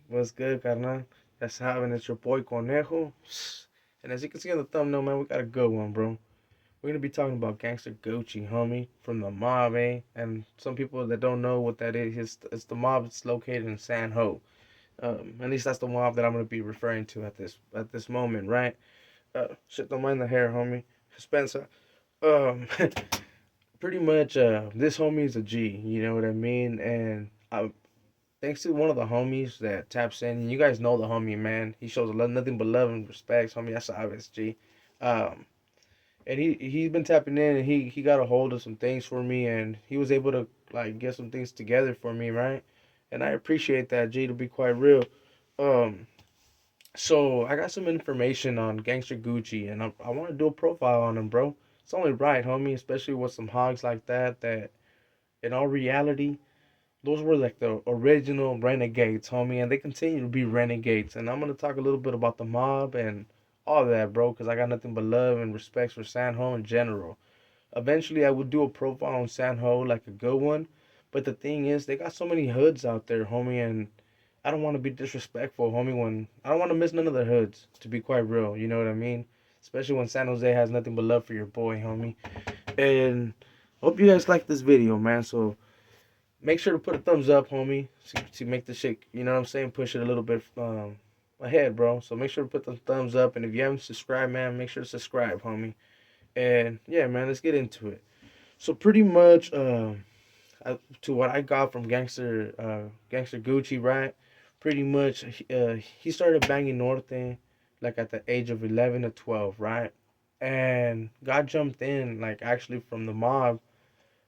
What's good, carnal? That's having it's your boy Conejo. And as you can see on the thumbnail, man, we got a good one, bro. We're gonna be talking about Gangster Gucci, homie, from the mob, eh? And some people that don't know what that is, it's the mob that's located in San Ho. At least that's the mob that I'm gonna be referring to at this moment, right? Shit, don't mind the hair, homie. Spencer. Um, pretty much, this homie is a G. You know what I mean? And thanks to one of the homies that taps in. You guys know the homie, man. He shows nothing but love and respect, homie. That's obvious, G. Um, and he's been tapping in, and he got a hold of some things for me, and he was able to like get some things together for me, right? And I appreciate that, G. To be quite real. Um, so I got some information on Gangster Gucci, and I want to do a profile on him, bro. It's only right, homie, especially with some hogs like that. That in all reality, those were like the original renegades, homie, and they continue to be renegades. And I'm gonna talk a little bit about the mob and all that, bro, because I got nothing but love and respect for San Ho in general. Eventually, I would do a profile on San Ho, like a good one. But the thing is, they got so many hoods out there, homie, and I don't want to be disrespectful, homie. When I don't want to miss none of the hoods, to be quite real, you know what I mean? Especially when San Jose has nothing but love for your boy, homie. And hope you guys like this video, man. So make sure to put a thumbs up, homie, to make the shit, you know what I'm saying, push it a little bit ahead, bro. So make sure to put the thumbs up, and if you haven't subscribed, man, make sure to subscribe, homie. And yeah, man, let's get into it. So pretty much, to what I got from Gangster Gucci, right? Pretty much, he started banging Norte like at the age of 11 to 12, right? And got jumped in like actually from the mob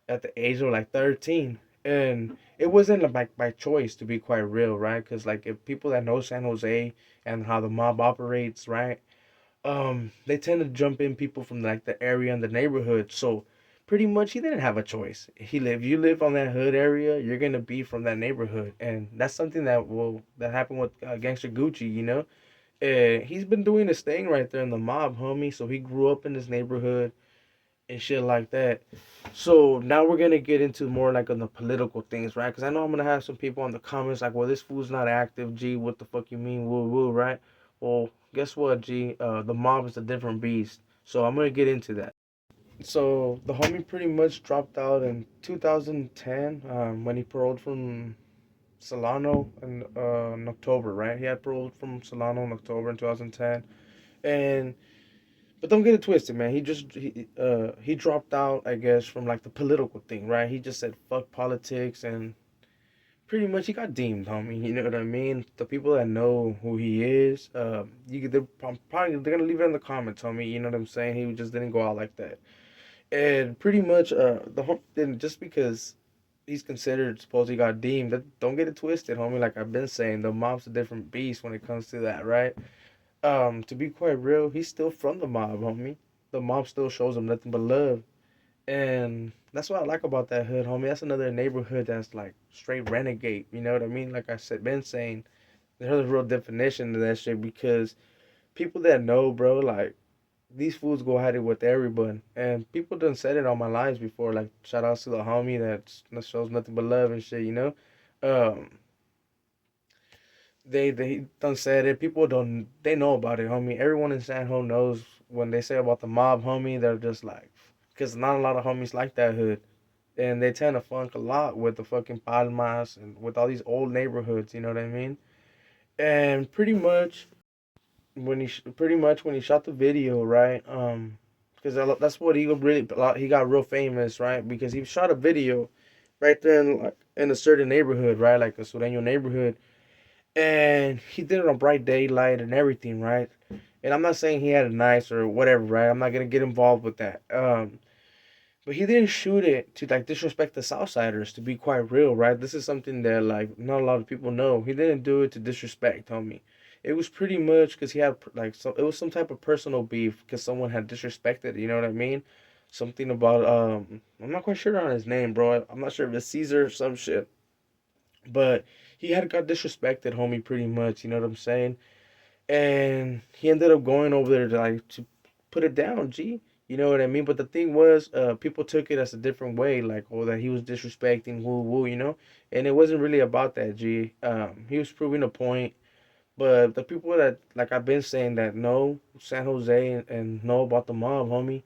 at the age of like 13. And it wasn't like by choice, to be quite real, right? Because like if people that know San Jose and how the mob operates, right, they tend to jump in people from like the area and the neighborhood. So pretty much he didn't have a choice. You live on that hood area, you're gonna be from that neighborhood. And that's something that happened with Gangster Gucci, you know. He's been doing his thing right there in the mob, homie. So he grew up in this neighborhood and shit like that. So now we're gonna get into more like on the political things, right? Because I know I'm gonna have some people in the comments like, "Well, this fool's not active, G. What the fuck you mean, woo woo, right?" Well, guess what, G? The mob is a different beast. So I'm gonna get into that. So the homie pretty much dropped out in 2010 when he paroled from Solano in October, right? He had paroled from Solano in October in 2010, and but don't get it twisted, man. He dropped out, I guess, from like the political thing, right? He just said fuck politics, and pretty much he got deemed, homie. You know what I mean? The people that know who he is, they're gonna leave it in the comments, homie. You know what I'm saying? He just didn't go out like that, and pretty much then just because he's considered supposedly got deemed, that don't get it twisted, homie. Like I've been saying, the mob's a different beast when it comes to that, right? To be quite real, he's still from the mob, homie. The mob still shows him nothing but love. And that's what I like about that hood, homie. That's another neighborhood that's like straight renegade. You know what I mean? Like I said, been saying, there's a real definition to that shit because people that know, bro, like these fools go at it with everyone. And people done said it on my lives before. Like shout outs to the homie that shows nothing but love and shit. You know, um, they done said it. People don't they know about it, homie. Everyone in San Ho knows when they say about the mob, homie. They're just like, because not a lot of homies like that hood, and they tend to funk a lot with the fucking Palmas and with all these old neighborhoods. You know what I mean? And pretty much when he shot the video, right? Because that's what he got real famous, right? Because he shot a video right there in like in a certain neighborhood, right? Like a Sureño neighborhood, and he did it on bright daylight and everything, right? And I'm not saying he had a nice or whatever, right? I'm not gonna get involved with that. But he didn't shoot it to like disrespect the Southsiders. To be quite real, right? This is something that like not a lot of people know. He didn't do it to disrespect, homie. It was pretty much because he had like so. It was some type of personal beef because someone had disrespected. You know what I mean? Something about I'm not quite sure on his name, bro. I'm not sure if it's Caesar or some shit. But he had got disrespected, homie, pretty much. You know what I'm saying? And he ended up going over there to like to put it down, G. You know what I mean? But the thing was, people took it as a different way, like, oh, that he was disrespecting, woo woo, you know? And it wasn't really about that, G. He was proving a point. But the people that, like I've been saying, that know San Jose and know about the mob, homie,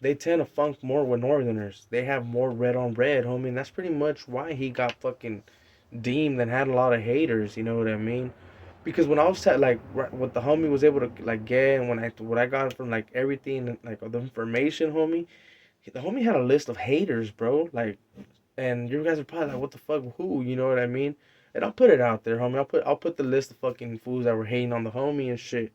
they tend to funk more with Northerners. They have more red on red, homie, and that's pretty much why he got fucking deemed and had a lot of haters. You know what I mean? Because when I was like what the homie was able to like get, and when I what I got from like everything, like the information, homie, the homie had a list of haters, bro. Like, and you guys are probably like, what the fuck, who? You know what I mean? And I'll put it out there, homie. I'll put the list of fucking fools that were hating on the homie and shit.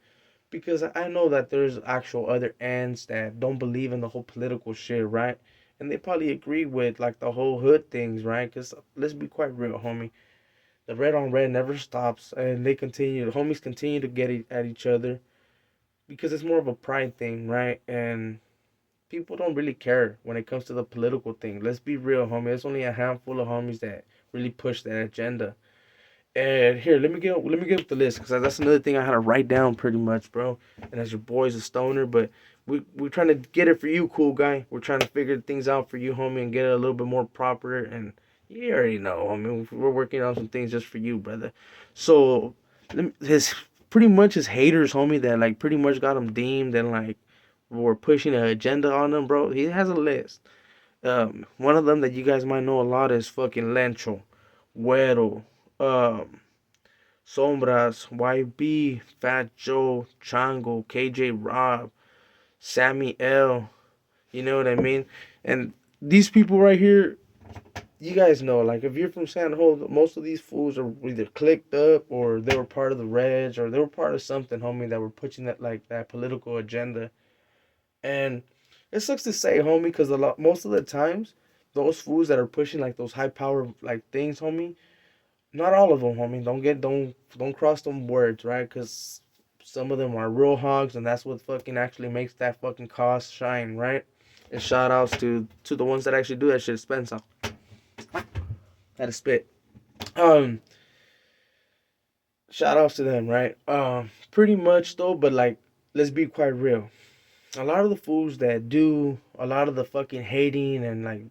Because I know that there's actual other ends that don't believe in the whole political shit, right? And they probably agree with like the whole hood things, right? Because let's be quite real, homie. The red on red never stops, and they continue. The homies continue to get at each other because it's more of a pride thing, right? And people don't really care when it comes to the political thing. Let's be real, homie. There's only a handful of homies that really push that agenda. And here, let me get the list because that's another thing I had to write down pretty much, bro. And as your boy's a stoner, but we're trying to get it for you, cool guy. We're trying to figure things out for you, homie, and get it a little bit more proper. And you already know, homie. We're working on some things just for you, brother. So his pretty much his haters, homie, that like pretty much got him deemed and like were pushing an agenda on him, bro. He has a list. One of them that you guys might know a lot is fucking Lencho, Güero, um, Sombras, YB, Fat Joe, Chango, KJ Rob, Sammy L. You know what I mean? And these people right here, you guys know, like if you're from San Jose, most of these fools are either clicked up or they were part of the Reds or they were part of something, homie, that were pushing that like that political agenda. And it sucks to say, homie, because most of the times, those fools that are pushing like those high power like things, homie, not all of them, homie. Don't cross them words, right? Because some of them are real hogs, and that's what fucking actually makes that fucking cause shine, right? And shout outs to the ones that actually do that shit. Spencer, had to spit. Um, Shout outs to them, right? Pretty much though, but like, let's be quite real. A lot of the fools that do a lot of the fucking hating and like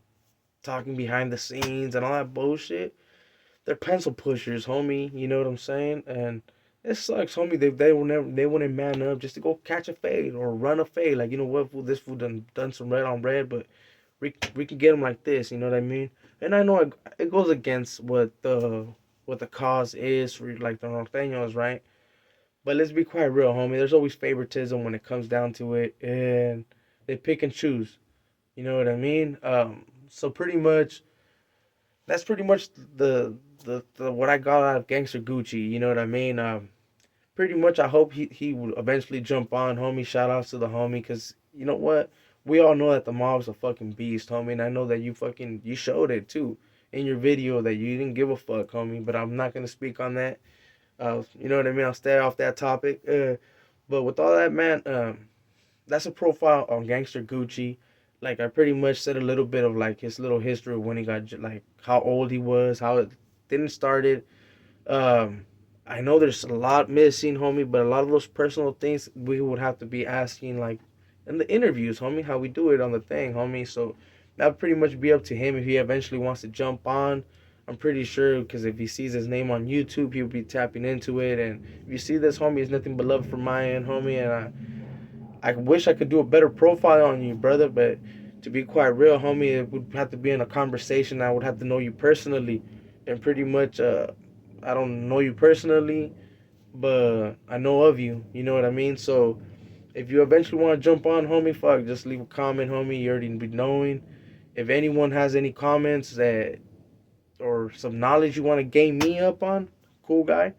talking behind the scenes and all that bullshit, they're pencil pushers, homie. You know what I'm saying? And it sucks, homie. They wouldn't man up just to go catch a fade or run a fade. Like, you know what, fool, this fool done some red on red, but we can get him like this. You know what I mean? And I know it goes against what the cause is for like the norteños, right? But let's be quite real, homie. There's always favoritism when it comes down to it, and they pick and choose. You know what I mean? So pretty much that's pretty much the what I got out of Gangster Gucci. You know what I mean? Pretty much I hope he would eventually jump on, homie. Shout outs to the homie, because you know what? We all know that the mob's a fucking beast, homie, and I know that you showed it too in your video that you didn't give a fuck, homie. But I'm not gonna speak on that. You know what I mean? I'll stay off that topic. But with all that, man, that's a profile on Gangster Gucci. Like I pretty much said a little bit of like his little history when he got like how old he was, how it didn't started. Um, I know there's a lot missing, homie, but a lot of those personal things we would have to be asking like in the interviews, homie, how we do it on the thing, homie. So that would pretty much be up to him if he eventually wants to jump on. I'm pretty sure because if he sees his name on YouTube, he'll be tapping into it. And if you see this, homie, it's nothing but love from my end, homie. And I wish I could do a better profile on you, brother, but to be quite real, homie, it would have to be in a conversation. I would have to know you personally, and pretty much, I don't know you personally, but I know of you. You know what I mean? So if you eventually want to jump on, homie, fuck, just leave a comment, homie. You already be knowing. If anyone has any comments that or some knowledge you want to gain me up on, cool guy,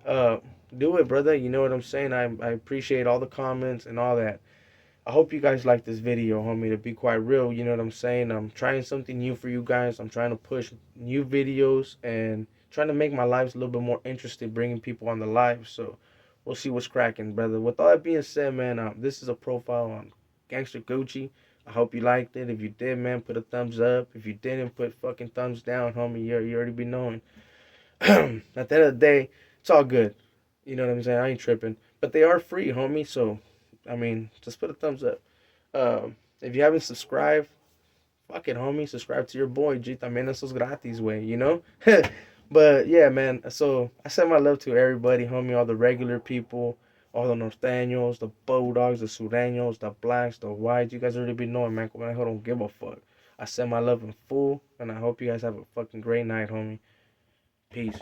uh, do it, brother. You know what I'm saying? I appreciate all the comments and all that. I hope you guys like this video, homie, to be quite real. You know what I'm saying? I'm trying something new for you guys. I'm trying to push new videos and trying to make my lives a little bit more interesting, bringing people on the live. So we'll see what's cracking, brother. With all that being said, man, this is a profile on Gangster Gucci. I hope you liked it. If you did, man, put a thumbs up. If you didn't, put fucking thumbs down, homie. You already be knowing. At the end of the day, it's all good. You know what I'm saying? I ain't tripping. But they are free, homie. So, I mean, just put a thumbs up. If you haven't subscribed, fuck it, homie. Subscribe to your boy. G, también eso es gratis, way, you know? But yeah, man. So I send my love to everybody, homie. All the regular people, all the norteños, the Bulldogs, the Sureños, the blacks, the whites. You guys already be knowing, man. I don't give a fuck. I send my love in full, and I hope you guys have a fucking great night, homie. Peace.